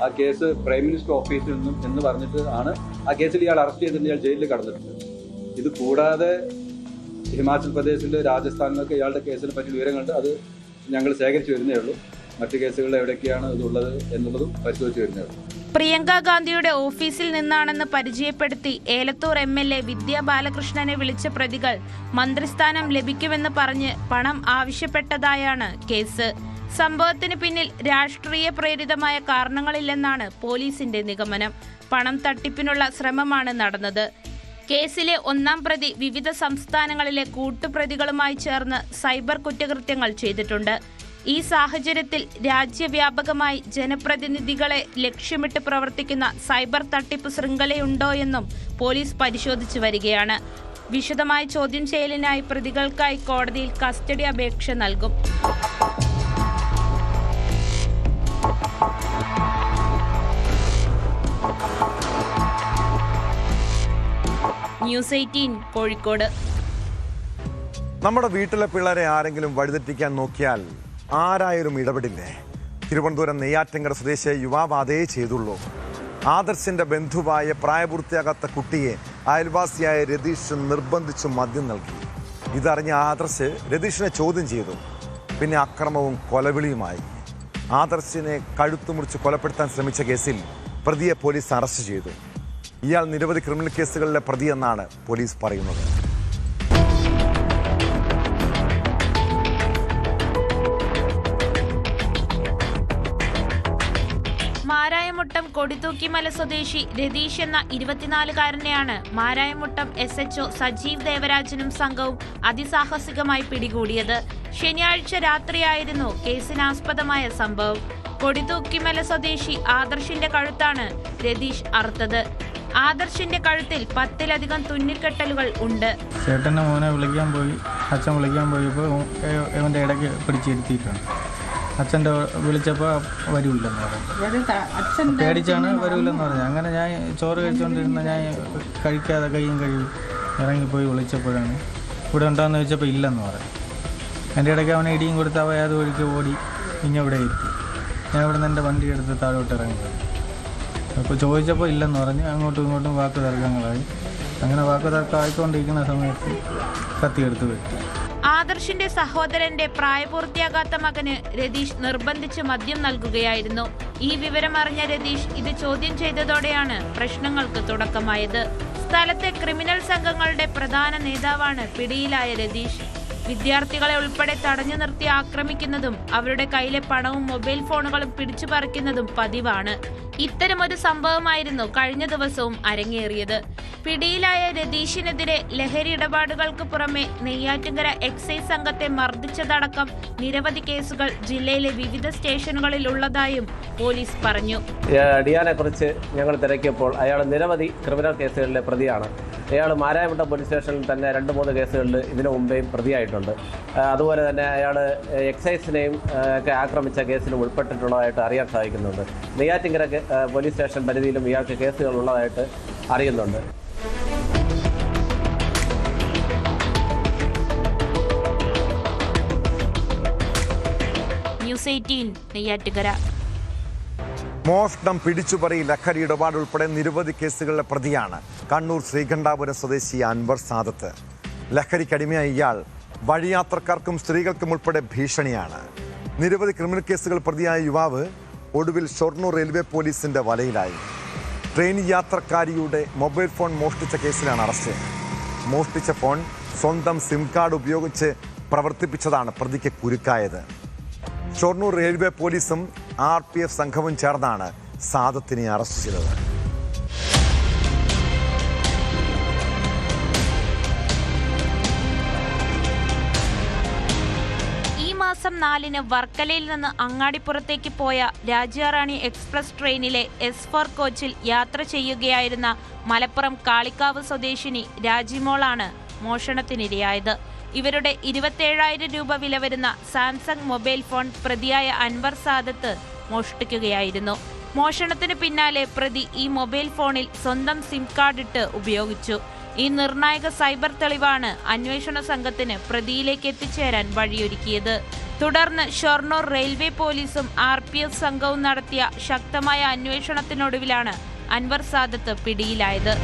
ആ കേസ് പ്രൈം മിനിസ്റ്റർ ഓഫീസിൽ നിന്നും എന്ന് പറഞ്ഞിട്ട് ആണ് ആ കേസിൽ ഇയാൾ അറസ്റ്റ് ചെയ്തിട്ട് ഇയാൾ ജയിലിൽ കടന്നിട്ടുണ്ട്. ഇത് കൂടാതെ ഹിമാചൽ പ്രദേശിൽ, രാജസ്ഥാനിലൊക്കെ ഇയാളുടെ കേസിനെ പറ്റി വിവരങ്ങളുണ്ട്. അത് ഞങ്ങൾ ശേഖരിച്ചു വരുന്നേ ഉള്ളൂ. മറ്റു കേസുകളിൽ എവിടെയൊക്കെയാണ് ഇതുള്ളത് എന്നുള്ളതും പരിശോധിച്ച് വരുന്നേ ഉള്ളൂ. പ്രിയങ്ക ഗാന്ധിയുടെ ഓഫീസിൽ നിന്നാണെന്ന് പരിചയപ്പെടുത്തി ഏലത്തൂർ MLA വിദ്യാ ബാലകൃഷ്ണനെ വിളിച്ച പ്രതികൾ മന്ത്രിസ്ഥാനം ലഭിക്കുമെന്ന് പറഞ്ഞ് പണം ആവശ്യപ്പെട്ടതായാണ് കേസ്. സംഭവത്തിന് പിന്നിൽ രാഷ്ട്രീയ പ്രേരിതമായ കാരണങ്ങളില്ലെന്നാണ് പോലീസിന്റെ നിഗമനം. പണം തട്ടിപ്പിനുള്ള ശ്രമമാണ് നടന്നത്. കേസിലെ 1-ാം പ്രതി വിവിധ സംസ്ഥാനങ്ങളിലെ കൂട്ടുപ്രതികളുമായി ചേർന്ന് സൈബർ കുറ്റകൃത്യങ്ങൾ ചെയ്തിട്ടുണ്ട്. ഈ സാഹചര്യത്തിൽ രാജ്യവ്യാപകമായി ജനപ്രതിനിധികളെ ലക്ഷ്യമിട്ട് പ്രവർത്തിക്കുന്ന സൈബർ തട്ടിപ്പ് ശൃംഖലയുണ്ടോയെന്നും പോലീസ് പരിശോധിച്ചു വരികയാണ്. വിശദമായ ചോദ്യം ചെയ്യലിനായി പ്രതികൾക്കായി കോടതിയിൽ കസ്റ്റഡി അപേക്ഷ നൽകും. ന്യൂസ് 18 കോഴിക്കോട്. നമ്മുടെ വീട്ടിലെ പിള്ളേരെ ആരെങ്കിലും വഴിതെറ്റിക്കാൻ നോക്കിയാൽ ആരായാലും ഇടപെടില്ലേ? തിരുവനന്തപുരം നെയ്യാറ്റിൻകര സ്വദേശിയായ യുവാവ് അതേ ചെയ്തുള്ളൂ. ആദർശിന്റെ ബന്ധുവായ പ്രായപൂർത്തിയാകാത്ത കുട്ടിയെ അയൽവാസിയായ രതീഷ് നിർബന്ധിച്ചു മദ്യം നൽകി. ഇതറിഞ്ഞ ആദർശ് രതീഷിനെ ചോദ്യം ചെയ്തു. പിന്നെ അക്രമവും കൊലവിളിയുമായി. ആദർശിനെ കഴുത്തുമുറിച്ച് കൊലപ്പെടുത്താൻ ശ്രമിച്ച കേസിൽ പ്രതിയെ പോലീസ് അറസ്റ്റ് ചെയ്തു. ഇയാൾ നിരവധി ക്രിമിനൽ കേസുകളിലെ പ്രതിയെന്നാണ് പോലീസ് പറയുന്നത്. മാരായമുട്ടം കൊടിത്തൂക്കിമല സ്വദേശി രതീഷ് എന്ന 24-കാരനെയാണ് മാരായമുട്ടം SHO സജീവ് ദേവരാജനും സംഘവും അതിസാഹസികമായി പിടികൂടിയത്. ശനിയാഴ്ച രാത്രിയായിരുന്നു കേസിനാസ്പദമായ സംഭവം. കൊടിത്തൂക്കിമല സ്വദേശി ആദർശിന്റെ കഴുത്താണ് രതീഷ് അറുത്തത്. ആദർശിന്റെ കഴുത്തിൽ 10-ലധികം തുന്നിക്കെട്ടലുകൾ ഉണ്ട്. ചേട്ടൻ്റെ മോനെ വിളിക്കാൻ പോയി, അച്ഛൻ വിളിക്കാൻ പോയപ്പോൾ ഇവൻ്റെ ഇടയ്ക്ക് പിടിച്ചിരുത്തിയിട്ടുണ്ട്. അച്ഛൻ്റെ വിളിച്ചപ്പോൾ വരൂല്ലെന്ന് പറഞ്ഞു. പേടിച്ചാണ് വരൂല്ലെന്ന് പറഞ്ഞത്. അങ്ങനെ ഞാൻ ചോറ് കഴിച്ചുകൊണ്ടിരുന്ന ഞാൻ കഴിക്കാതെ കൈയും കഴുകി ഇറങ്ങിപ്പോയി വിളിച്ചപ്പോഴാണ് ഇവിടെ ഉണ്ടാകുന്ന ചോദിച്ചപ്പോൾ ഇല്ലെന്ന് പറഞ്ഞു. എൻ്റെ ഇടയ്ക്ക് അവനെ ഇടിയും കൊടുത്ത് അവ ഏത് വഴിക്ക് ഓടി ഇങ്ങനെ എത്തി. ഞാൻ ഇവിടെ നിന്ന് എൻ്റെ വണ്ടി എടുത്ത് താഴോട്ട് ഇറങ്ങിപ്പോയി. അപ്പോൾ ചോദിച്ചപ്പോൾ ഇല്ലെന്ന് പറഞ്ഞ് അങ്ങോട്ടും ഇങ്ങോട്ടും വാക്ക് തർക്കങ്ങളായി. അങ്ങനെ വാക്ക് തർക്കം ആയിക്കൊണ്ടിരിക്കുന്ന സമയത്ത് കത്തിയെടുത്ത് വെട്ടി. ആദർശിന്റെ സഹോദരന്റെ പ്രായപൂർത്തിയാകാത്ത മകന് രതീഷ് നിർബന്ധിച്ച് മദ്യം നൽകുകയായിരുന്നു. ഈ വിവരം അറിഞ്ഞ രതീഷ് ഇത് ചോദ്യം ചെയ്തതോടെയാണ് പ്രശ്നങ്ങൾക്ക് തുടക്കമായത്. സ്ഥലത്തെ ക്രിമിനൽ സംഘങ്ങളുടെ പ്രധാന നേതാവാണ് പിടിയിലായ രതീഷ്. വിദ്യാർത്ഥികളെ ഉൾപ്പെടെ തടഞ്ഞു നിർത്തി ആക്രമിക്കുന്നതും അവരുടെ കയ്യിലെ പണവും മൊബൈൽ ഫോണുകളും പിടിച്ചു പറിക്കുന്നതും പതിവാണ്. ഇത്തരമൊരു സംഭവമായിരുന്നു കഴിഞ്ഞ ദിവസവും അരങ്ങേറിയത്. പിടിയിലായ രതീഷിനെതിരെ ലഹരി ഇടപാടുകൾക്ക് പുറമെ നെയ്യാറ്റിൻകര എക്സൈസ് സംഘത്തെ മർദ്ദിച്ചതടക്കം നിരവധി കേസുകൾ ജില്ലയിലെ വിവിധ സ്റ്റേഷനുകളിൽ ഉള്ളതായും പോലീസ് പറഞ്ഞു. ഡിയാനെ കുറിച്ച് ഞങ്ങൾ തിരക്കിയപ്പോൾ അയാൾ നിരവധി ക്രിമിനൽ കേസുകളിലെ പ്രതിയാണ്. അയാൾ മാരായമുട്ടം പോലീസ് സ്റ്റേഷനിൽ തന്നെ 2-3 കേസുകളിൽ ഇതിനു മുമ്പേയും പ്രതിയായിട്ടുണ്ട്. അതുപോലെ തന്നെ അയാൾ എക്സൈസിനെയും ഒക്കെ ആക്രമിച്ച കേസിലും ഉൾപ്പെട്ടിട്ടുള്ളതായിട്ട് അറിയാൻ സാധിക്കുന്നുണ്ട്. നെയ്യാറ്റിൻകര പോലീസ് സ്റ്റേഷൻ പരിധിയിലും ഇയാൾക്ക് കേസുകൾ ഉള്ളതായിട്ട് അറിയുന്നുണ്ട്. ന്യൂസ് 18 നെയ്യാറ്റിൻകര. മോഷണം, പിടിച്ചുപറി, ലഹരി ഇടപാട് ഉൾപ്പെടെ നിരവധി കേസുകളിലെ പ്രതിയാണ് കണ്ണൂർ ശ്രീകണ്ഠാപുരം സ്വദേശി അൻവർ സാദത്ത്. ലഹരിക്കടിമയായ ഇയാൾ വഴിയാത്രക്കാർക്കും സ്ത്രീകൾക്കും ഉൾപ്പെടെ ഭീഷണിയാണ്. നിരവധി ക്രിമിനൽ കേസുകൾ പ്രതിയായ യുവാവ് ഒടുവിൽ ഷൊർണൂർ റെയിൽവേ പോലീസിന്റെ വലയിലായി. ട്രെയിൻ യാത്രക്കാരിയുടെ മൊബൈൽ ഫോൺ മോഷ്ടിച്ച കേസിലാണ് അറസ്റ്റ്. മോഷ്ടിച്ച ഫോൺ സ്വന്തം സിം കാർഡ് ഉപയോഗിച്ച് പ്രവർത്തിപ്പിച്ചതാണ് പ്രതിക്ക് കുരുക്കായത്. ഷൊർണൂർ റെയിൽവേ പോലീസും RPF സംഘവും ചേർന്നാണ് സാദത്തിനെ അറസ്റ്റ് ചെയ്തത്. ഈ മാസം 4-ന് വർക്കലയിൽ നിന്ന് അങ്ങാടിപ്പുറത്തേക്ക് പോയ രാജ്യാറാണി എക്സ്പ്രസ് ട്രെയിനിലെ S4 കോച്ചിൽ യാത്ര ചെയ്യുകയായിരുന്ന മലപ്പുറം കാളിക്കാവ് സ്വദേശിനി രാജിമോളാണ് മോഷണത്തിനിരയായത്. ഇവരുടെ 27,000 രൂപ വില വരുന്ന സാംസങ് മൊബൈൽ ഫോൺ പ്രതിയായ അൻവർ സാദത്ത് മോഷ്ടിക്കുകയായിരുന്നു. മോഷണത്തിന് പിന്നാലെ പ്രതി ഈ മൊബൈൽ ഫോണിൽ സ്വന്തം സിം കാർഡ് ഇട്ട് ഉപയോഗിച്ചു. ഈ നിർണായക സൈബർ തെളിവാണ് അന്വേഷണ സംഘത്തിന് പ്രതിയിലേക്ക് എത്തിച്ചേരാൻ വഴിയൊരുക്കിയത്. തുടർന്ന് ഷൊർണൂർ റെയിൽവേ പോലീസും RPF സംഘവും നടത്തിയ ശക്തമായ അന്വേഷണത്തിനൊടുവിലാണ് അൻവർ സാദത്ത് പിടിയിലായത്.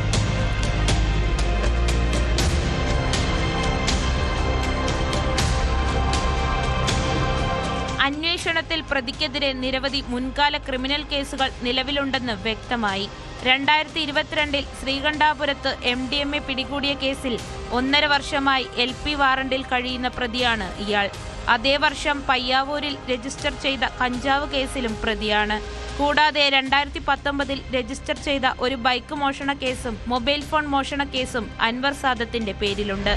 അന്വേഷണത്തിൽ പ്രതിക്കെതിരെ നിരവധി മുൻകാല ക്രിമിനൽ കേസുകൾ നിലവിലുണ്ടെന്ന് വ്യക്തമായി. 2022 ശ്രീകണ്ഠാപുരത്ത് MDMA പിടികൂടിയ കേസിൽ 1.5 വർഷമായി LP വാറണ്ടിൽ കഴിയുന്ന പ്രതിയാണ് ഇയാൾ. അതേ വർഷം പയ്യാവൂരിൽ രജിസ്റ്റർ ചെയ്ത കഞ്ചാവ് കേസിലും പ്രതിയാണ്. കൂടാതെ 2019 രജിസ്റ്റർ ചെയ്ത ഒരു ബൈക്ക് മോഷണ കേസും മൊബൈൽ ഫോൺ മോഷണ കേസും അൻവർ സാദത്തിന്റെ പേരിലുണ്ട്.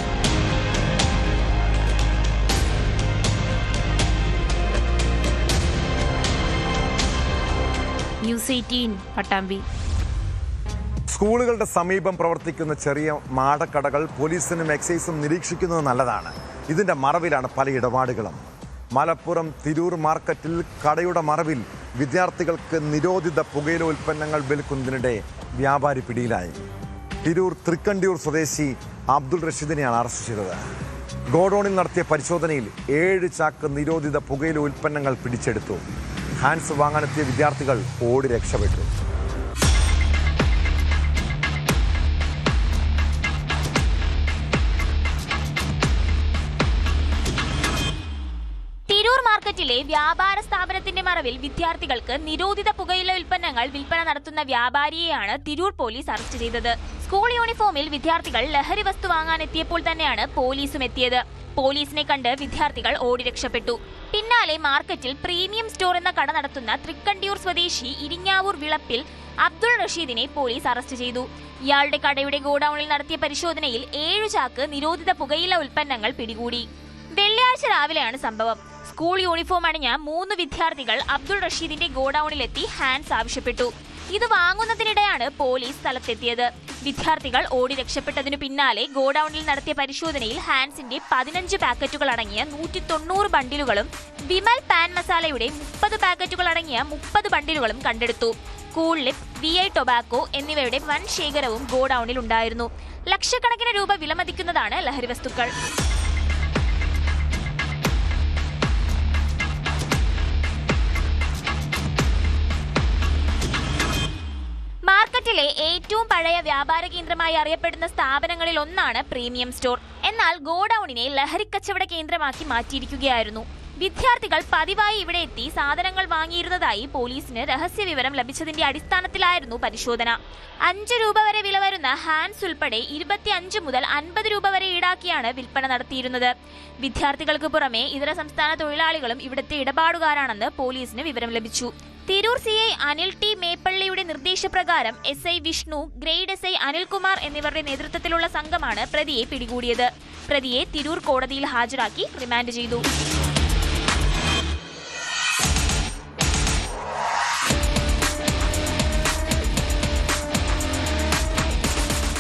ന്യൂസ് 18 പട്ടാമ്പി. സ്കൂളുകളുടെ സമീപം പ്രവർത്തിക്കുന്ന ചെറിയ മാടക്കടകൾ പോലീസിനും എക്സൈസും നിരീക്ഷിക്കുന്നത് നല്ലതാണ്. ഇതിൻ്റെ മറവിലാണ് പല ഇടപാടുകളും. മലപ്പുറം തിരൂർ മാർക്കറ്റിൽ കടയുടെ മറവിൽ വിദ്യാർത്ഥികൾക്ക് നിരോധിത പുകയില ഉൽപ്പന്നങ്ങൾ വിൽക്കുന്നതിനിടെ വ്യാപാരി പിടിയിലായി. തിരൂർ തൃക്കണ്ടിയൂർ സ്വദേശി അബ്ദുൾ റഷീദിനെയാണ് അറസ്റ്റ് ചെയ്തത്. ഗോഡൌണിൽ നടത്തിയ പരിശോധനയിൽ 7 ചാക്ക് നിരോധിത പുകയില ഉൽപ്പന്നങ്ങൾ പിടിച്ചെടുത്തു. ഹാൻസ് വാങ്ങാനെത്തിയ വിദ്യാർത്ഥികൾ ഓടി രക്ഷപ്പെട്ടു. മാർക്കറ്റിലെ വ്യാപാര സ്ഥാപനത്തിന്റെ മറവിൽ വിദ്യാർത്ഥികൾക്ക് നിരോധിത പുകയില ഉൽപ്പന്നങ്ങൾ വിൽപ്പന നടത്തുന്ന വ്യാപാരിയെയാണ് തിരൂർ പോലീസ് അറസ്റ്റ് ചെയ്തത്. സ്കൂൾ യൂണിഫോമിൽ വിദ്യാർത്ഥികൾ ലഹരി വസ്തു വാങ്ങാനെത്തിയപ്പോൾ തന്നെയാണ് പോലീസും എത്തിയത്. പോലീസിനെ കണ്ട് വിദ്യാർത്ഥികൾ ഓടി രക്ഷപ്പെട്ടു. പിന്നാലെ മാർക്കറ്റിൽ പ്രീമിയം സ്റ്റോർ എന്ന കട നടത്തുന്ന തൃക്കണ്ടിയൂർ സ്വദേശി ഇരിങ്ങാവൂർ വിളപ്പിൽ അബ്ദുൾ റഷീദിനെ പോലീസ് അറസ്റ്റ് ചെയ്തു. ഇയാളുടെ കടയുടെ ഗോഡൌണിൽ നടത്തിയ പരിശോധനയിൽ 7 ചാക്ക് നിരോധിത പുകയില ഉൽപ്പന്നങ്ങൾ പിടികൂടി. വെള്ളിയാഴ്ച രാവിലെയാണ് സംഭവം. സ്കൂൾ യൂണിഫോം അണിഞ്ഞ 3 വിദ്യാർത്ഥികൾ അബ്ദുൾ റഷീദിന്റെ ഗോഡൌണിലെത്തി ഹാൻഡ്സ് ആവശ്യപ്പെട്ടു. ഇത് വാങ്ങുന്നതിനിടെയാണ് പോലീസ് സ്ഥലത്തെത്തിയത്. വിദ്യാർത്ഥികൾ ഓടി രക്ഷപ്പെട്ടതിനു പിന്നാലെ ഗോഡൌണിൽ നടത്തിയ പരിശോധനയിൽ ഹാൻഡ്സിന്റെ 15 പാക്കറ്റുകൾ അടങ്ങിയ 190 ബണ്ടിലുകളും വിമൽ പാൻ മസാലയുടെ 30 പാക്കറ്റുകൾ അടങ്ങിയ 30 ബണ്ടിലുകളും കണ്ടെടുത്തു. കൂൾ ലിപ്പ്, VI ടൊബാക്കോ എന്നിവയുടെ വൻ ശേഖരവും ഗോഡൌണിൽ ഉണ്ടായിരുന്നു. ലക്ഷക്കണക്കിന് രൂപ വിലമതിക്കുന്നതാണ് ലഹരി വസ്തുക്കൾ. മാർക്കറ്റിലെ ഏറ്റവും പഴയ വ്യാപാര കേന്ദ്രമായി അറിയപ്പെടുന്ന സ്ഥാപനങ്ങളിൽ ഒന്നാണ് പ്രീമിയം സ്റ്റോർ. എന്നാൽ ഗോഡൌണിനെ ലഹരിക്കച്ചവട കേന്ദ്രമാക്കി മാറ്റിയിരിക്കുകയായിരുന്നു. വിദ്യാർത്ഥികൾ പതിവായി ഇവിടെ എത്തി സാധനങ്ങൾ വാങ്ങിയിരുന്നതായി പോലീസിന് രഹസ്യ വിവരം ലഭിച്ചതിന്റെ അടിസ്ഥാനത്തിലായിരുന്നു പരിശോധന. 5 രൂപ വരെ വില വരുന്ന ഹാൻഡ്സ് ഉൾപ്പെടെ 25 മുതൽ 50 രൂപ വരെ ഈടാക്കിയാണ് വിൽപ്പന നടത്തിയിരുന്നത്. വിദ്യാർത്ഥികൾക്ക് പുറമെ ഇതര സംസ്ഥാന തൊഴിലാളികളും ഇവിടുത്തെ ഇടപാടുകാരാണെന്ന് പോലീസിന് വിവരം ലഭിച്ചു. തിരൂർ CI അനിൽ ടി മേപ്പള്ളിയുടെ നിർദ്ദേശപ്രകാരം SI Vishnu, grade SI Anilkumar എന്നിവരുടെ നേതൃത്വത്തിലുള്ള സംഘമാണ് പ്രതിയെ പിടികൂടിയത്. പ്രതിയെ തിരൂർ കോടതിയിൽ ഹാജരാക്കി റിമാൻഡ് ചെയ്തു.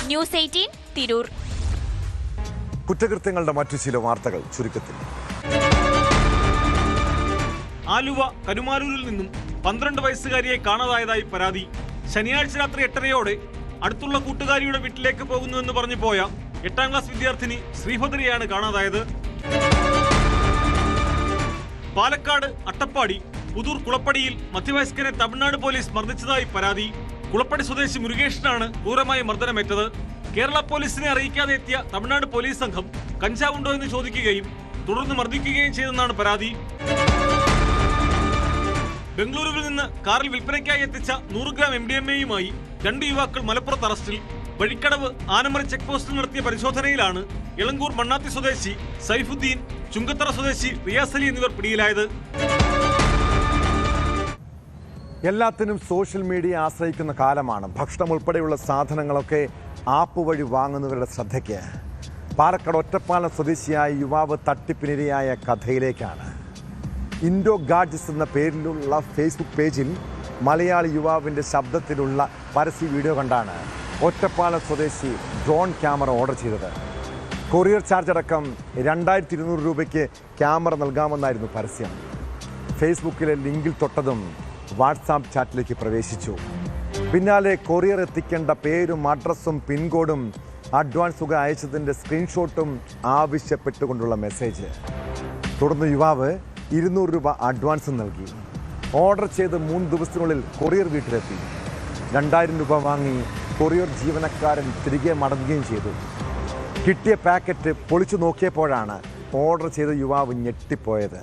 ന്യൂസ് 18 തിരൂർ. കുറ്റകൃത്യങ്ങളുടെ മറ്റു ചില വാർത്തകൾ ചുരുക്കത്തിൽ. ആലുവ കരുമാലൂരിൽ നിന്നും 12 വയസ്സുകാരിയെ കാണാതായതായി പരാതി. ശനിയാഴ്ച രാത്രി 8:30 അടുത്തുള്ള കൂട്ടുകാരിയുടെ വീട്ടിലേക്ക് പോകുന്നുവെന്ന് പറഞ്ഞു പോയ 8ാം ക്ലാസ് വിദ്യാർത്ഥിനി ശ്രീഭദ്രയെയാണ് കാണാതായത്. പാലക്കാട് അട്ടപ്പാടി പുതൂർ കുളപ്പടിയിൽ മധ്യവയസ്കനെ തമിഴ്നാട് പോലീസ് മർദ്ദിച്ചതായി പരാതി. കുളപ്പടി സ്വദേശി മുരുകേഷിനാണ് ക്രൂരമായി മർദ്ദനമേറ്റത്. കേരള പോലീസിനെ അറിയിക്കാതെ എത്തിയ തമിഴ്നാട് പോലീസ് സംഘം കഞ്ചാവുണ്ടോ എന്ന് ചോദിക്കുകയും തുടർന്ന് മർദ്ദിക്കുകയും ചെയ്തെന്നാണ് പരാതി. ബംഗളൂരുവിൽ നിന്ന് കാറിൽ വിൽപ്പനയ്ക്കായി എത്തിച്ച 100 ഗ്രാം MDMA-യുമായി 2 യുവാക്കൾ മലപ്പുറത്ത് അറസ്റ്റിൽ. വഴിക്കടവ് ആനമറി ചെക്ക് പോസ്റ്റിൽ നടത്തിയ പരിശോധനയിലാണ് ഇളങ്കൂർ മണ്ണാത്തി സ്വദേശി സൈഫുദ്ദീൻ, ചുങ്കത്തറ സ്വദേശി റിയാസ് അലി എന്നിവർ പിടിയിലായത്. എല്ലാത്തിനും സോഷ്യൽ മീഡിയ ആശ്രയിക്കുന്ന കാലമാണ്. ഭക്ഷണം ഉൾപ്പെടെയുള്ള സാധനങ്ങളൊക്കെ ആപ്പ് വഴി വാങ്ങുന്നവരുടെ ശ്രദ്ധയ്ക്ക്. പാലക്കാട് ഒറ്റപ്പാലം സ്വദേശിയായ യുവാവ് തട്ടിപ്പിനിരയായ കഥയിലേക്കാണ്. ഇൻഡോ ഗാഡ്ജസ് എന്ന പേരിലുള്ള ഫേസ്ബുക്ക് പേജിൽ മലയാളി യുവാവിൻ്റെ ശബ്ദത്തിലുള്ള പരസ്യ വീഡിയോ കണ്ടാണ് ഒറ്റപ്പാലം സ്വദേശി ഡ്രോൺ ക്യാമറ ഓർഡർ ചെയ്തത്. കൊറിയർ ചാർജ് അടക്കം 2200 രൂപയ്ക്ക് ക്യാമറ നൽകാമെന്നായിരുന്നു പരസ്യം. ഫേസ്ബുക്കിലെ ലിങ്കിൽ തൊട്ടതും വാട്സാപ്പ് ചാറ്റിലേക്ക് പ്രവേശിച്ചു. പിന്നാലെ കൊറിയർ എത്തിക്കേണ്ട പേരും അഡ്രസ്സും പിൻകോഡും അഡ്വാൻസ് തുക അയച്ചതിൻ്റെ സ്ക്രീൻഷോട്ടും ആവശ്യപ്പെട്ടുകൊണ്ടുള്ള മെസ്സേജ്. തുടർന്ന് യുവാവ് 200 രൂപ അഡ്വാൻസും നൽകി. ഓർഡർ ചെയ്ത് 3 ദിവസത്തിനുള്ളിൽ കൊറിയർ വീട്ടിലെത്തി. 2000 രൂപ വാങ്ങി കൊറിയർ ജീവനക്കാരൻ തിരികെ മടങ്ങുകയും ചെയ്തു. കിട്ടിയ പാക്കറ്റ് പൊളിച്ചു നോക്കിയപ്പോഴാണ് ഓർഡർ ചെയ്ത യുവാവ് ഞെട്ടിപ്പോയത്.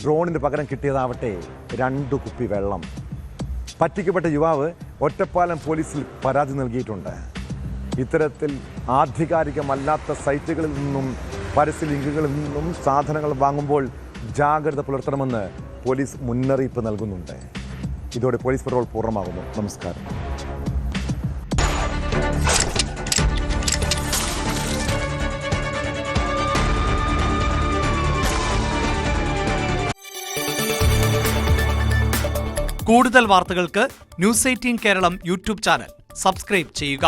ഡ്രോണിന് പകരം കിട്ടിയതാവട്ടെ 2 കുപ്പി വെള്ളം. പറ്റിക്കപ്പെട്ട യുവാവ് ഒറ്റപ്പാലം പോലീസിൽ പരാതി നൽകിയിട്ടുണ്ട്. ഇത്തരത്തിൽ ആധികാരികമല്ലാത്ത സൈറ്റുകളിൽ നിന്നും പരസ്യ ലിങ്കുകളിൽ നിന്നും സാധനങ്ങൾ വാങ്ങുമ്പോൾ ജാഗ്രത പുലർത്തണമെന്ന് പോലീസ് മുന്നറിയിപ്പ് നൽകുന്നുണ്ട്. ഇതോടെ പോലീസ് പട്രോൾ പൂർണ്ണമാകുന്നു. നമസ്കാരം. കൂടുതൽ വാർത്തകൾക്ക് news 18 Keralam YouTube channel subscribe ചെയ്യുക.